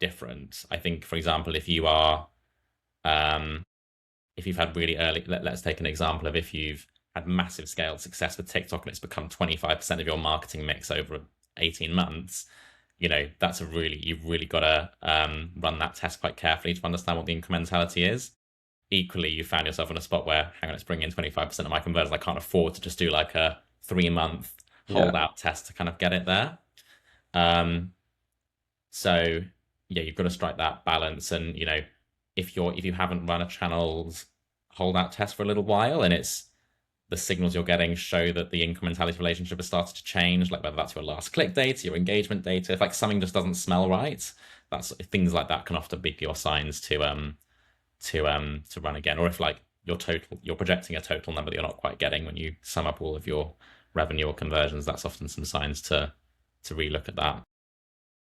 different. I think, for example, if you are if you've had really early, let's take an example of if you've had massive scaled success with TikTok and it's become 25% of your marketing mix over 18 months, that's you've really got to run that test quite carefully to understand what the incrementality is. Equally, you found yourself in a spot where, hang on, let's bring in 25% of my conversions. I can't afford to just do like a 3-month Yeah. holdout test to kind of get it there. Um, so yeah, you've got to strike that balance. And if you haven't run a channel's holdout test for a little while, and it's the signals you're getting show that the incrementality relationship has started to change, like whether that's your last click data, your engagement data, if like something just doesn't smell right, that's things like that can often be your signs to run again. Or if like you're projecting a total number that you're not quite getting when you sum up all of your revenue or conversions, that's often some signs to relook at that.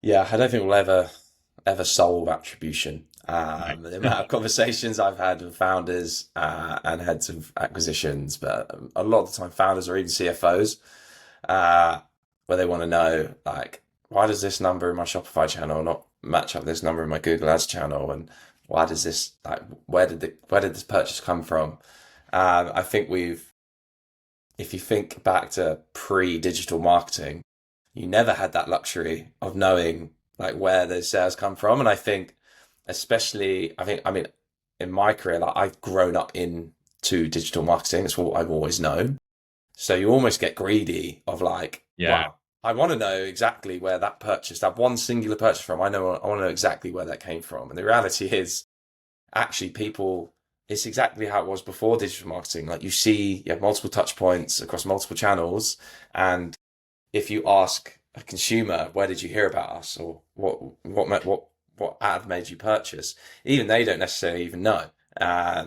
Yeah, I don't think we'll ever solve attribution. No. The amount of conversations I've had with founders and heads of acquisitions, but a lot of the time founders or even CFOs, where they want to know like, why does this number in my Shopify channel not match up with this number in my Google Ads channel, and why does this like where did this purchase come from? I think if you think back to pre-digital marketing, you never had that luxury of knowing like where those sales come from. And I think, especially, I mean, in my career, like I've grown up into digital marketing. It's what I've always known. So you almost get greedy of like, Yeah. wow, I want to know exactly where that one singular purchase from. I want to know exactly where that came from. And the reality is, actually, it's exactly how it was before digital marketing. Like you have multiple touch points across multiple channels, and if you ask a consumer, where did you hear about us, or what ad made you purchase, even they don't necessarily even know.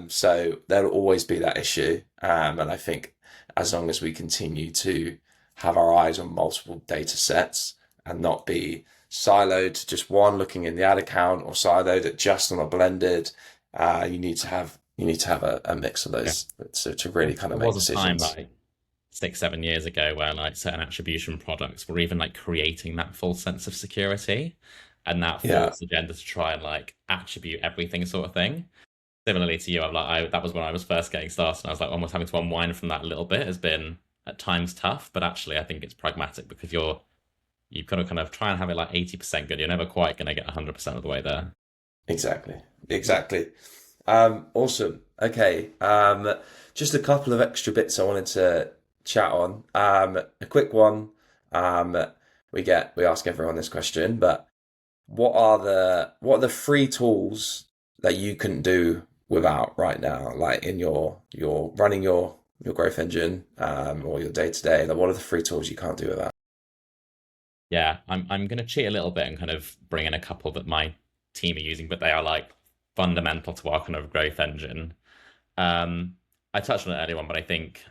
So there'll always be that issue. And I think as long as we continue to have our eyes on multiple data sets and not be siloed to just one looking in the ad account or siloed at just on a blended, you need to have a mix of those to really kind of There make was a time decisions. like 6, 7 years ago where like certain attribution products were even like creating that false sense of security and that Yeah, false agenda to try and like attribute everything sort of thing. Similarly to you, that was when I was first getting started, and I was like almost having to unwind from that a little bit. Has been at times tough, but actually I think it's pragmatic because you've got to kind of try and have it like 80% good. You're never quite going to get 100% of the way there. exactly. Awesome. Okay. Just a couple of extra bits I wanted to chat on. A quick one. Um, we ask everyone this question, but what are the free tools that you couldn't do without right now? Like in your running your growth engine, or your day to day. Like what are the free tools you can't do without? Yeah, I'm going to cheat a little bit and kind of bring in a couple that my team are using, but they are like fundamental to our kind of growth engine. I touched on it earlier on, but I think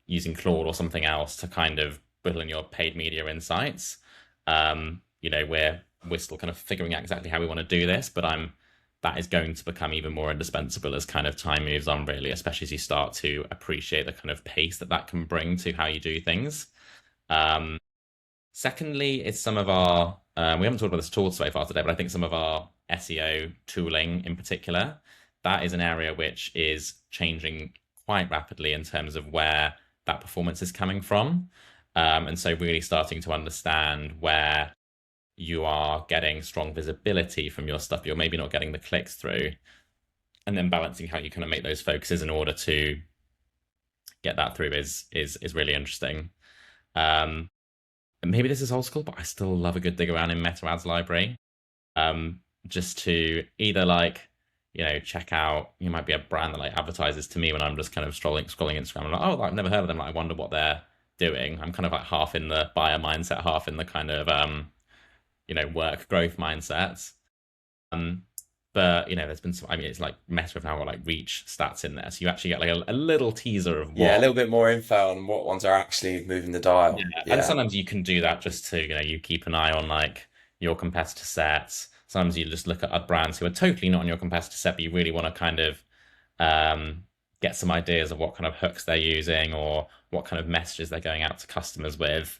using Claude or something else to kind of build in your paid media insights. We're still kind of figuring out exactly how we want to do this, but that is going to become even more indispensable as kind of time moves on, really, especially as you start to appreciate the kind of pace that can bring to how you do things. Secondly, it's some of our we haven't talked about this tool so far today, but I think some of our SEO tooling in particular, that is an area which is changing quite rapidly in terms of where that performance is coming from. And so really starting to understand where you are getting strong visibility from your stuff, you're maybe not getting the clicks through, and then balancing how you kind of make those focuses in order to get that through is really interesting. And maybe this is old school, but I still love a good dig around in Meta Ads library. Just to either like, check out, you might be a brand that like advertises to me when I'm just kind of scrolling Instagram. I'm like, oh, I've never heard of them. Like, I wonder what they're doing. I'm kind of like half in the buyer mindset, half in the kind of work growth mindset. But there's been some. I mean, it's like Meta have now got like reach stats in there, so you actually get like a little teaser of Yeah, a what. little bit more info on what ones are actually moving the dial. Yeah, and Yeah, sometimes you can do that just to you keep an eye on like your competitor sets. Sometimes you just look at brands who are totally not on your competitor set, but you really want to kind of get some ideas of what kind of hooks they're using or what kind of messages they're going out to customers with.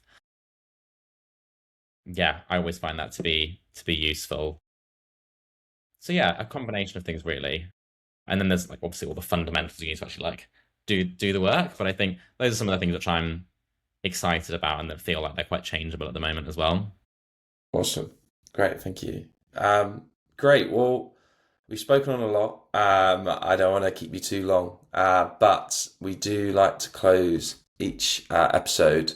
yeah, I always find that to be useful. So yeah, a combination of things really. And then there's like obviously all the fundamentals you need to actually like do the work. But I think those are some of the things which I'm excited about and that feel like they're quite changeable at the moment as well. Awesome. Great. Thank you. Great. Well, we've spoken on a lot. I don't want to keep you too long, but we do like to close each episode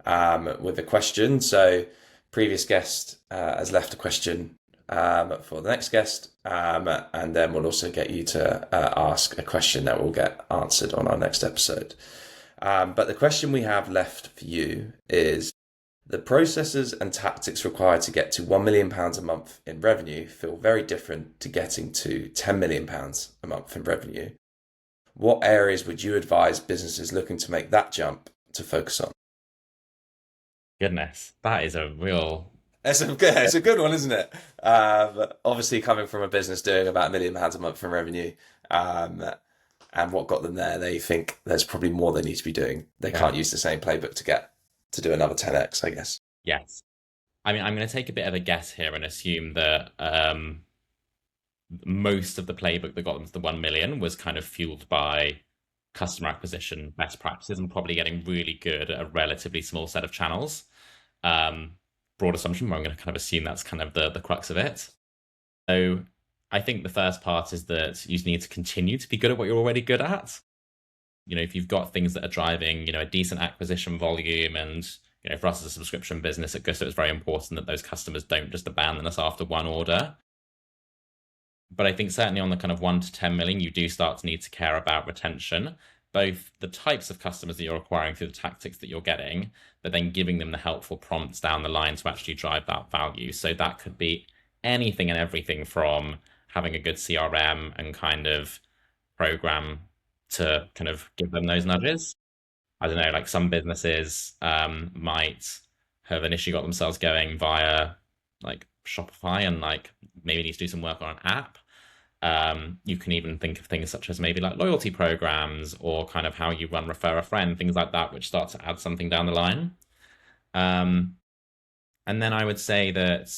with a question. So, previous guest has left a question for the next guest, and then we'll also get you to ask a question that will get answered on our next episode. But the question we have left for you is the processes and tactics required to get to £1 million a month in revenue feel very different to getting to £10 million a month in revenue. What areas would you advise businesses looking to make that jump to focus on? Goodness, that is a real It's a good one, isn't it? Obviously, coming from a business doing about £1 million a month in revenue, um, and what got them there, they think there's probably more they need to be doing. They yeah. can't use the same playbook to get to do another 10x, I guess. Yes. I mean, I'm going to take a bit of a guess here and assume that most of the playbook that got them to the 1 million was kind of fueled by customer acquisition best practices and probably getting really good at a relatively small set of channels. Um, Broad assumption, but I'm going to kind of assume that's kind of the crux of it. So I think the first part is that you need to continue to be good at what you're already good at. You know, if you've got things that are driving, you know, a decent acquisition volume, and you know, for us as a subscription business at Gousto, it's very important that those customers don't just abandon us after one order. But I think certainly on the kind of 1 to 10 million, you do start to need to care about retention, both the types of customers that you're acquiring through the tactics that you're getting, but then giving them the helpful prompts down the line to actually drive that value. So that could be anything and everything from having a good CRM and kind of program to kind of give them those nudges. I don't know, like some businesses might have initially got themselves going via like Shopify and like maybe need to do some work on an app. You can even think of things such as maybe like loyalty programs or kind of how you run refer a friend, things like that, which start to add something down the line. And then I would say that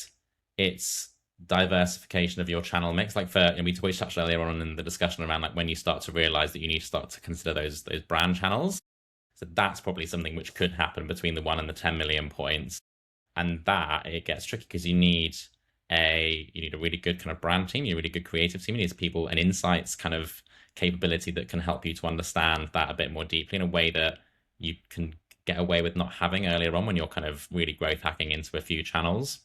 it's diversification of your channel mix. Like for, and we touched earlier on in the discussion around like when you start to realize that you need to start to consider those brand channels. So that's probably something which could happen between the 1 and the 10 million points. And that it gets tricky because you need a really good kind of brand team, you need a really good creative team, you need people and insights kind of capability that can help you to understand that a bit more deeply in a way that you can get away with not having earlier on when you're kind of really growth hacking into a few channels.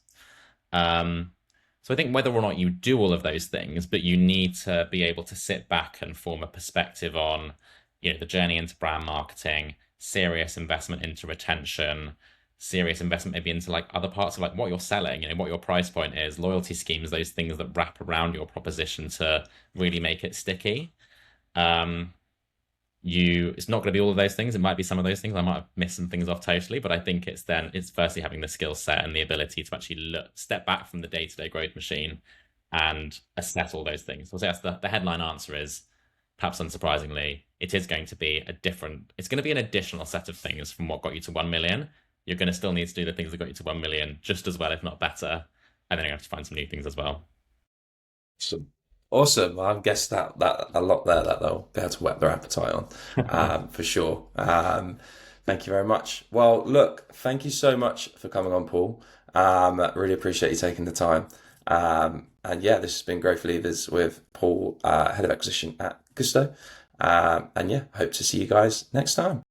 So I think whether or not you do all of those things, but you need to be able to sit back and form a perspective on, you know, the journey into brand marketing, serious investment into retention, serious investment maybe into like other parts of like what you're selling, you know, what your price point is, loyalty schemes, those things that wrap around your proposition to really make it sticky. It's not going to be all of those things. It might be some of those things. I might have missed some things off totally, but I think it's firstly having the skill set and the ability to actually step back from the day-to-day growth machine and assess all those things. So that's the headline answer is, perhaps unsurprisingly, it's going to be an additional set of things from what got you to 1 million. You're going to still need to do the things that got you to 1 million just as well, if not better. And then you have to find some new things as well. Awesome. I guess that a lot there that they'll be able to whet their appetite on, for sure. Thank you very much. Well, look, thank you so much for coming on, Paul. Really appreciate you taking the time. And yeah, this has been Growth Levers with Paul, Head of Acquisition at Gousto. And yeah, hope to see you guys next time.